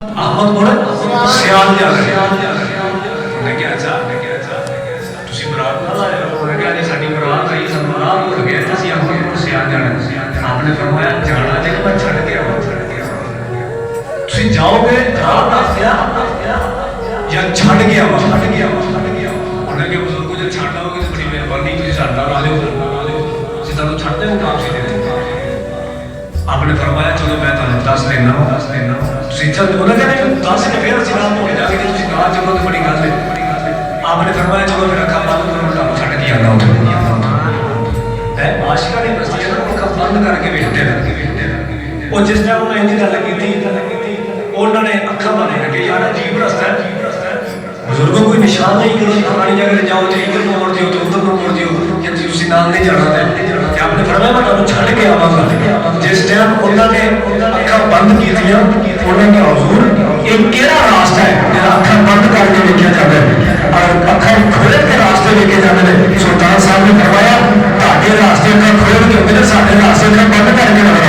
احمد بولے سیال جا رہے انہیں کیا تسی برات نہ لائے انہیں کہا جی ساڑی برات آئی سب برات ہو گئے تسی احمد بولے سیال جا رہے آپ نے فرمایا جانا جائے میں چھڑ گیا تسی جاؤ گے رات آسیا یا چھڑ گیا انہیں کہ بزرگ کو جب چھڑنا ہوگی تو بڑی مہربانی تسی ساڑھنا نہ لے سیدھا تو چھڑ دے وہ کام سی دے آپ نے فرمایا چلو میں تمہیں دس دینا تسی چل انہیں کہنے دس نے پھر اسی رات ہو جا کے تسی کہا چلو تو بڑی گل ہے آپ نے فرمایا چلو میرا کھا بند کرو تمہیں چھڑ کے آنا ہوتا ہے عاشقہ نے بستی ہے نا وہ کھا بند کر کے بیٹھتے ہیں وہ جس ٹائم انہیں انجی گل لگی تھی انہوں نے اکھا بنے رکھے یار عجیب رستہ ہے بزرگوں کوئی نشان نہیں کرو پرانی جگہ جاؤ تو ادھر کو مڑ دیو تو ادھر کو مڑ دیو کہ تسی اسی نام نہیں جانا ہے کہ آپ نے فرمایا میں تمہیں چھڑ کے آواں گا جس ٹائم انہوں نے اکھا بند کی تھی انہوں نے حضور ایک کیڑا راستہ ہے جہاں اکھا بند کر کے لکھا جاتا ہے اور اکھا کھول کے راستے لکھے جاتے ہیں سلطان صاحب نے فرمایا تاکہ راستے کا کھول کے میرے سارے راستے کا بند کر کے